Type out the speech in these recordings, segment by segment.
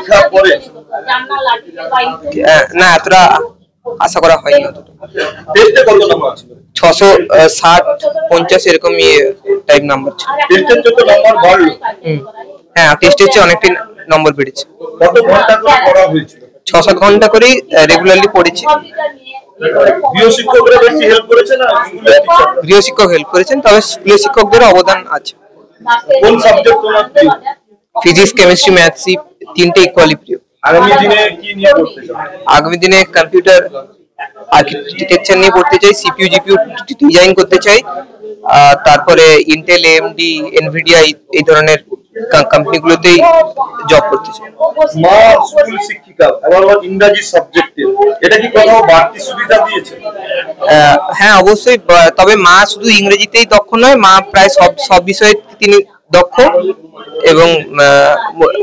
পরীক্ষা পরে না, এতটা আশা করা হয়নি। টেস্টে কত নাম্বার ছিল? 660 50 এরকম টাইপ নাম্বার ছিল। টেস্টের জন্য নাম্বার বাড়লো? হ্যাঁ, টেস্টের চেয়ে অনেকটাই নম্বর বেড়েছে। কত ঘন্টা করে পড়া হয়েছিল? 6-7 ঘন্টা করেই রেগুলারলি পড়েছি। গৃহ শিক্ষকরা বেশি হেল্প করেছে না স্কুলের টিচার? গৃহ শিক্ষক হেল্প করেছেন, তবে স্কুলের শিক্ষকদের অবদান আছে। কোন সাবজেক্ট তোমার প্রিয়? ফিজিক্স, কেমিস্ট্রি, ম্যাথস তিনটে ইকুয়ালি প্রিয়। আগামী দিনে কি নিয়ে পড়তে চাও? আগামী দিনে কম্পিউটার আর্কিটেকচার নিয়ে পড়তে চাই, সিপিইউ জিপিইউ ডিজাইন করতে চাই। তারপরে ইন্টেল, এএমডি, এনভিডিয়া এই ধরনের কোম্পানিগুলোতেই জব করতে চাই। মা স্কুল শিক্ষিকা, আবার ইংরেজি সাবজেক্টে, এটা কি কোথাও বাড়তি সুবিধা দিয়েছে? হ্যাঁ, অবশ্যই। তবে মা শুধু ইংরেজিতেই দক্ষ নয়, মা প্রায় সব বিষয়ে তিনি দক্ষ, এবং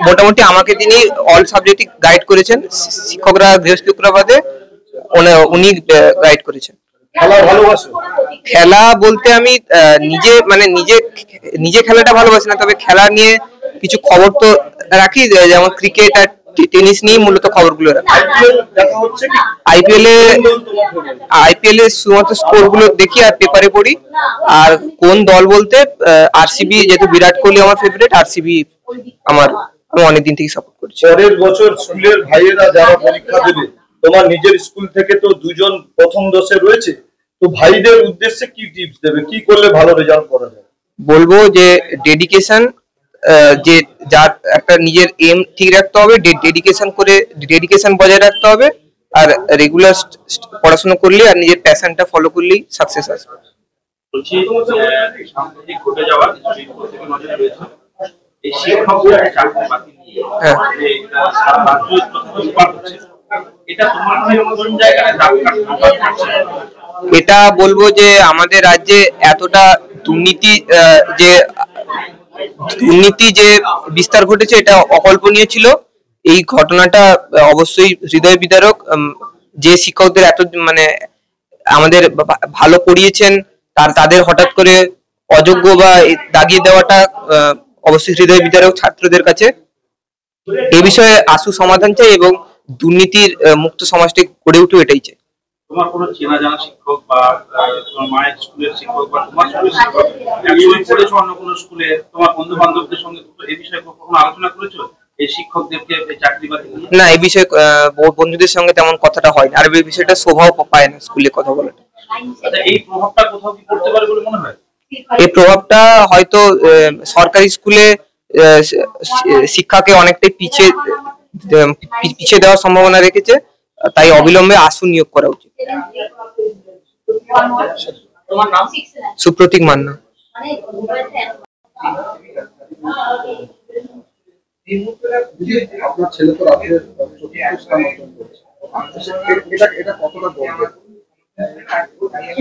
মোটামুটি আমাকে তিনি অল সাবজেক্টে গাইড করেছেন। শিক্ষকরা, গৃহ শিক্ষকরা বাদে উনি গাইড করেছেন। খেলা ভালোবাসো? খেলা বলতে আমি নিজে খেলাটা ভালোবাসি না, তবে খেলা নিয়ে কিছু খবর তো রাখি, যেমন ক্রিকেট আর টেনিস নিয়ে মূলত খবরগুলো রাখি। আইপিএল এর শুধুমাত্র স্কোর গুলো দেখি আর পেপারে পড়ি। আর কোন দল বলতে আরসিবি, যেহেতু বিরাট কোহলি আমার ফেভারিট, আরসিবি আমি অনেকদিন থেকে সাপোর্ট করছি। পরের বছর স্কুলের ভাইয়েরা যারা পরীক্ষা দেবে, তোমার নিজের স্কুল থেকে তো 2জন প্রথম 10-এ রয়েছে, তো ভাইদের উদ্দেশ্যে কি টিপস দেবে? কি করলে ভালো রেজাল্ট করা যায়? বলবো যে ডেডিকেশন, যে যার একটা নিজের এম ঠিক রাখতে হবে, ডেডিকেশন বজায় রাখতে হবে, আর রেগুলার পড়াশোনা করলে আর নিজের প্যাশনটা ফলো করলেই সাকসেস আসবে। সাম্প্রতিক ঘটে যাওয়া নজরে রয়েছে এই শিক্ষকদের চাকরি বাতিল নিয়ে, এটা বলবো যে আমাদের রাজ্যে এতটা দুর্নীতি যে বিস্তার ঘটেছে, এটা অকল্পনীয় ছিল। এই ঘটনাটা অবশ্যই হৃদয় বিদারক। যে শিক্ষকদের এত আমাদের ভালো পড়িয়েছেন, তাদের হঠাৎ করে অযোগ্য বা দাগিয়ে দেওয়াটা অবশ্যই হৃদয় বিদারক ছাত্রদের কাছে। এই বিষয়ে আশু সমাধান চাই এবং দুর্নীতির মুক্ত সমাজটি গড়ে উঠুক, এটাই চাই। তোমার কোনো চেনা জানা শিক্ষক বা তোমার মায়ের স্কুলের শিক্ষক বা তোমার স্কুলের শিক্ষক একসময় পড়েছো অন্য কোনো স্কুলে, তোমার বন্ধু বান্ধবদের সঙ্গে এই বিষয়ে কখনো আলোচনা করেছো এই শিক্ষকদেরকে চাকরি বাতিল নিয়ে? না, এই বিষয়ে বন্ধুদের সঙ্গে তেমন কথাটা হয় না, আর এই বিষয়টা শোভাও পায় না স্কুলে কথা বলাটা। এই প্রভাবটা কোথাও কি পড়তে পারে বলে মনে হয়? এই প্রভাবটা হয়তো সরকারি স্কুলে শিক্ষাকে অনেকটাই পিছিয়ে দেওয়ার সম্ভাবনা রেখেছে, তাই অবিলম্বে আশু নিয়োগ করা উচিত। সুপ্রতীক মান্না।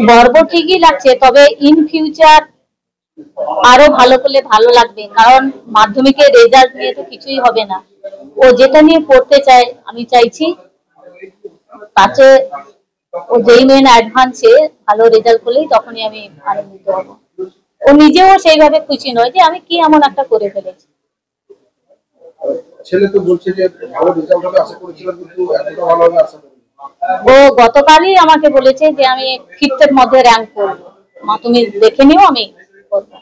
গর্ব ঠিকই লাগছে, তবে ইন ফিউচার আরো ভালো করলে ভালো লাগবে, কারণ মাধ্যমিকের রেজাল্ট নিয়ে তো কিছুই হবে না। ও যেটা নিয়ে পড়তে চায়, আমি চাইছি তাতে ও যেই মেন অ্যাডভান্সে ভালো রেজাল্ট করলেই তখনই আমি আনন্দিত হব। ও নিজেও সেইভাবে খুশি নয় যে আমি কি এমন একটা করে ফেলেছি। ছেলে তো বলছে যে ভালো রেজাল্ট হবে আশা করেছিলাম, কিন্তু এতটা ভালো হবে আশা করিনি। ও গতকালই আমাকে বলেছে যে আমি 5th এর মধ্যে র্যাঙ্ক করবো, মা তুমি দেখে নিও, আমি করবো।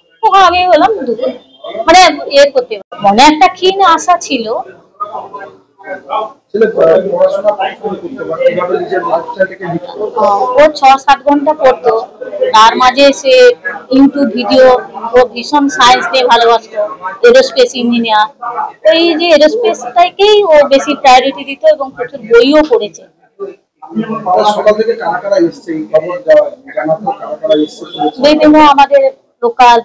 আমি বললাম করতে মনে একটা ক্ষীণ আশা ছিল। ও 6-7 ঘন্টা পড়তো, তার মাঝে সে ইউটিউব ভিডিও, ও ভীষণ সায়েন্স নিয়ে ভালোবাসতো, এরোস্পেস ইঞ্জিনিয়ার। এই যে এরোস্পেসটাকেই ও বেশি প্রায়োরিটি দিত এবং প্রচুর বইও পড়েছে। বিভিন্ন আমাদের লোকাল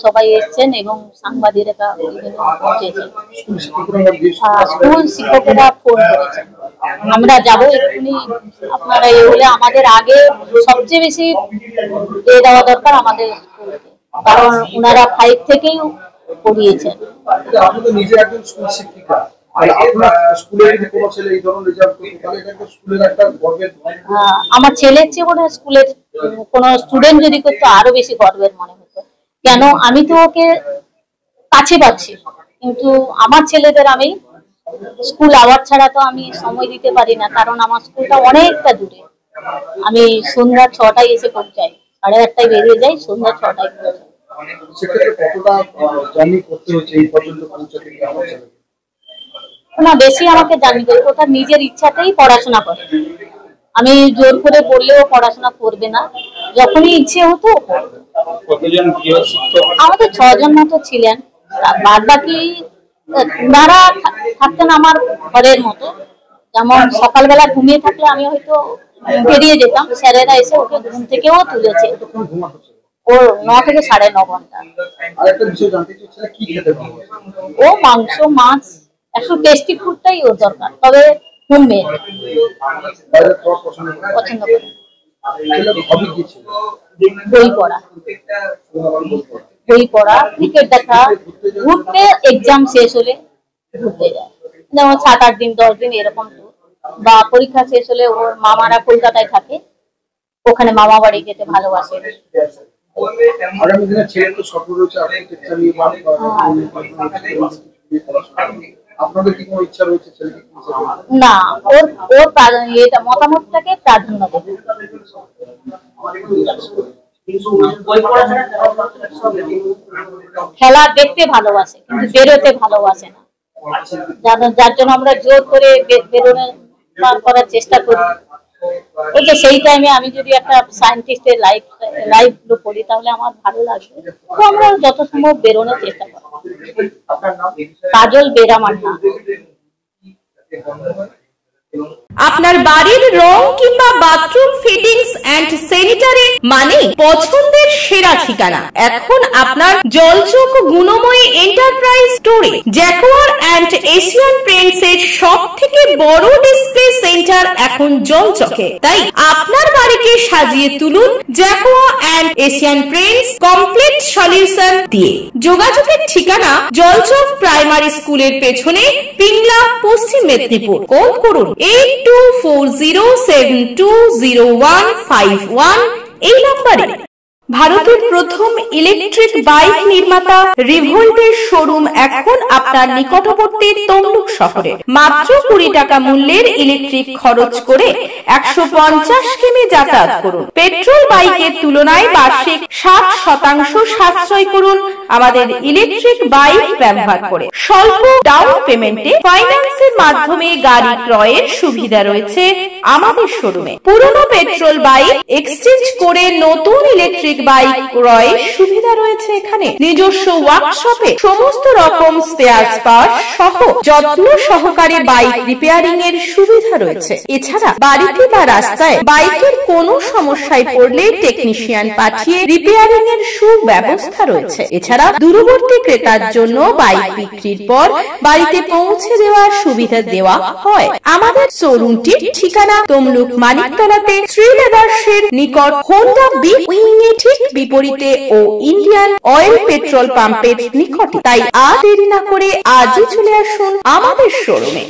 সবাই এসছেন এবং সাংবাদিকরা বিভিন্ন পৌঁছেছেন, স্কুল শিক্ষকেরা ফোন করেছেন আমরা যাবো এক্ষুনি, আপনারা এ হলে আমাদের আগে সবচেয়ে বেশি দেওয়া দরকার আমাদের স্কুলকে, কারণ ওনারা 5 থেকেই পড়িয়েছেন। আমার ছেলের চেয়ে মনে হয় স্কুলের কোন স্টুডেন্ট যদি করতো আরো বেশি গর্বের মনে হতো, কেন আমি তো ওকে কাছে পাচ্ছি, কিন্তু আমার ছেলেদের আমি স্কুল আওয়ার ছাড়া তো আমি সময় দিতে পারি না, কারণ আমার স্কুলটা অনেকটা দূরে। আমি সন্ধ্যা 6টায় এসে পৌঁছাই, 8:30টায় বেরিয়ে যাই, সন্ধ্যা 6টায় পৌঁছাই। সেক্ষেত্রে কতটা জার্নি করতে হচ্ছে এই পর্যন্ত পৌঁছাতে গিয়ে আমার ছেলেকে? না, বেশি আমাকে জানি না, ওটা নিজের ইচ্ছাতেই পড়াশোনা করে। আমি জোর করে বললেও পড়াশোনা করবে না, যখনই ইচ্ছে হতো পড়তো। কতজন গৃহ শিক্ষক? আমাদের 6 জন মতো ছিলেন, বাদ বাকি যারা থাকতেন আমার ঘরের মতো। যেমন সকালবেলা ঘুমিয়ে থাকলে আমি হয়তো বেরিয়ে যেতাম, স্যারেরা এসে ওকে ঘুম থেকেও তুলেছে। ও 9 থেকে 9:30 ঘন্টা। আরেকটা বিষয় জানতে চাচ্ছি, কি খেতে ভালোবাসে? ও মাংস, মাছ, একটু টেস্টি ফুডটাই ওর দরকার, তবে হোমমেড বাইরে খাওয়া পছন্দ করে? পছন্দ করে। ছেলের হবি কি ছিল? বই পড়া, ক্রিকেট দেখা, ঘুরতে, এক্সাম শেষ হলে ঘুরতে যায়, যেমন 7-8 দিন 10 দিন এরকম tour। বা পরীক্ষা শেষ হলে ওর মামারা কলকাতায় থাকে, ওখানে মামা বাড়ি যেতে ভালোবাসে। আগামী দিনে ছেলের তো স্বপ্ন রয়েছে আর্কিটেকচার নিয়ে বা আপনাদের কি কোনো ইচ্ছা রয়েছে ছেলেকে? না, ওর এটা মতামতটাকে প্রাধান্য দেবে। খেলা দেখতে ভালোবাসে কিন্তু বেরোতে ভালোবাসে না, যার জন্য আমরা জোর করে বেরোনো করার চেষ্টা করি। ওই যে সেই টাইমে আমি যদি একটা সায়েন্টিস্টের লাইফ পড়ি তাহলে আমার ভালো লাগবে, তো আমরা যত সম্ভব বেরোনোর চেষ্টা করি। কাজল বেরামান্না। আপনার বাড়ির রং কিংবা বাথরুম ফিটিংস এন্ড স্যানিটারি মানে পছন্দের সেরা ঠিকানা এখন আপনার জলচক গুণময়ী এন্টারপ্রাইজ স্টোরে। জ্যাকোয়ার এন্ড এশিয়ান পেইন্টস এর সবথেকে বড় ডিসপ্লে সেন্টার এখন জলচকে, তাই আপনার বাড়িকে সাজিয়ে তুলুন Jaquar and Asian Paints complete solution দিয়ে। যোগাযোগের ঠিকানা জলচক প্রাইমারি স্কুলের পেছনে, পিংলা, পশ্চিম মেদিনীপুর। কল করুন 8240720151 এই নম্বরে। ভারতের প্রথম ইলেকট্রিক বাইক নির্মাতা রিভোল্টের শোরুম এখন আপনার নিকটবর্তী তমলুক শহরে। মাত্র 20 টাকা মূল্যের ইলেকট্রিক খরচ করে 150 কিমি যাতায়াত করুন। পেট্রোল বাইকের তুলনায় বার্ষিক 60% সাশ্রয় করুন আমাদের ইলেকট্রিক বাইক ব্যবহার করে। স্বল্প ডাউন পেমেন্টে ফাইন্যান্সের মাধ্যমে গাড়ি ক্রয়ের সুবিধা রয়েছে আমাদের শোরুমে। পুরনো পেট্রোল বাইক এক্সচেঞ্জ করে নতুন ইলেকট্রিক বাইক ক্রয়ের সুবিধা রয়েছে এখানে। নিজস্ব ওয়ার্কশপে সমস্ত রকম স্পেয়ার পার্টস সহ যত্ন সহকারে বাইক রিপেয়ারিং এর সুবিধা রয়েছে। এছাড়া বাড়িতে বা রাস্তায় বাইকের কোনো সমস্যায় পড়লে টেকনিশিয়ান পাঠিয়ে রিপেয়ারিং এর সুব্যবস্থা রয়েছে। এছাড়া দূরবর্তী ক্রেতার জন্য বাইক বিক্রির পর বাড়িতে পৌঁছে দেওয়ার সুবিধা দেওয়া হয়। আমাদের শোরুমটির ঠিকানা তমলুক মানিকতলাতে শ্রী লেদার্সের নিকট হোন্ডা বিগ উইং এর ঠিক বিপরীতে ও ইন্ডিয়ান অয়েল পেট্রোল পাম্পের নিকটে। তাই আর দেরি না করে আজই চলে আসুন আমাদের শোরুমে।